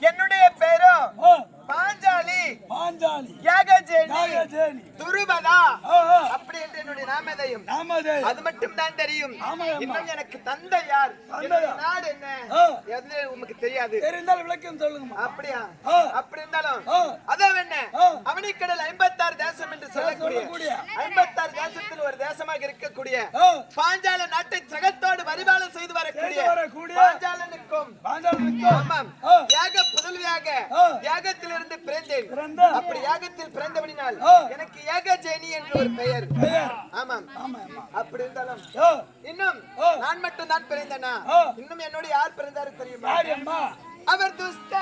என்னுடைய பேரும் பாஞ்சாலி யாகஜேனி துருபதா அப்படி என்று என்னுடைய நாமதேயம் அது மட்டும் தான் தெரியும். இன்னும் எனக்கு தந்தை யார், நாடு என்ன எது உனக்கு தெரியாது. தெரிந்தால் விளக்கம் சொல்லுங்க. அப்படியா? அப்படி இருந்தாலும் அதான் என்ன அவனிக்கடல் 56 தேசம் என்று சொல்லக்கூடிய 56 தேசத்தில் ஒரு தேசமாக இருக்கக்கூடிய பாஞ்சால நாட்டை ஜகத்தோடு பரிபாலனை செய்து வரக்கூடிய பாஞ்சாலனுக்கும் யாக புதல்வியாக யாகத்திலிருந்து பிறந்தேன். அப்படி யாகத்தில் பிறந்தவனினால் எனக்கு யாகஜேனி என்று ஒரு பெயர். ஆமாம். அப்படி இருந்தாலும் இன்னும் நான் மட்டும் தான் பிறந்தனா. இன்னும் என்னோட யார் பிறந்தாரு தெரியுமா? அவர் துஷ்ட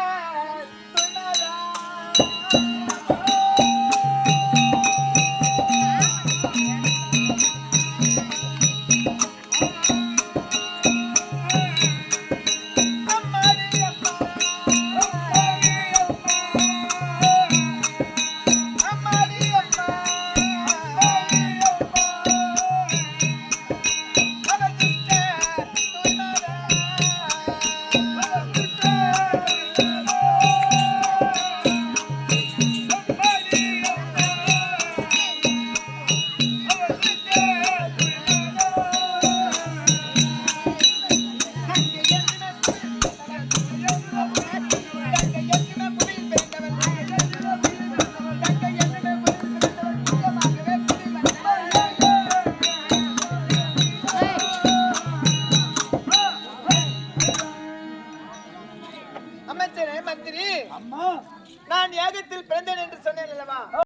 மந்திரி, நான் யாகத்தில் பிறந்தேன் என்று சொன்னேன் அல்லவா?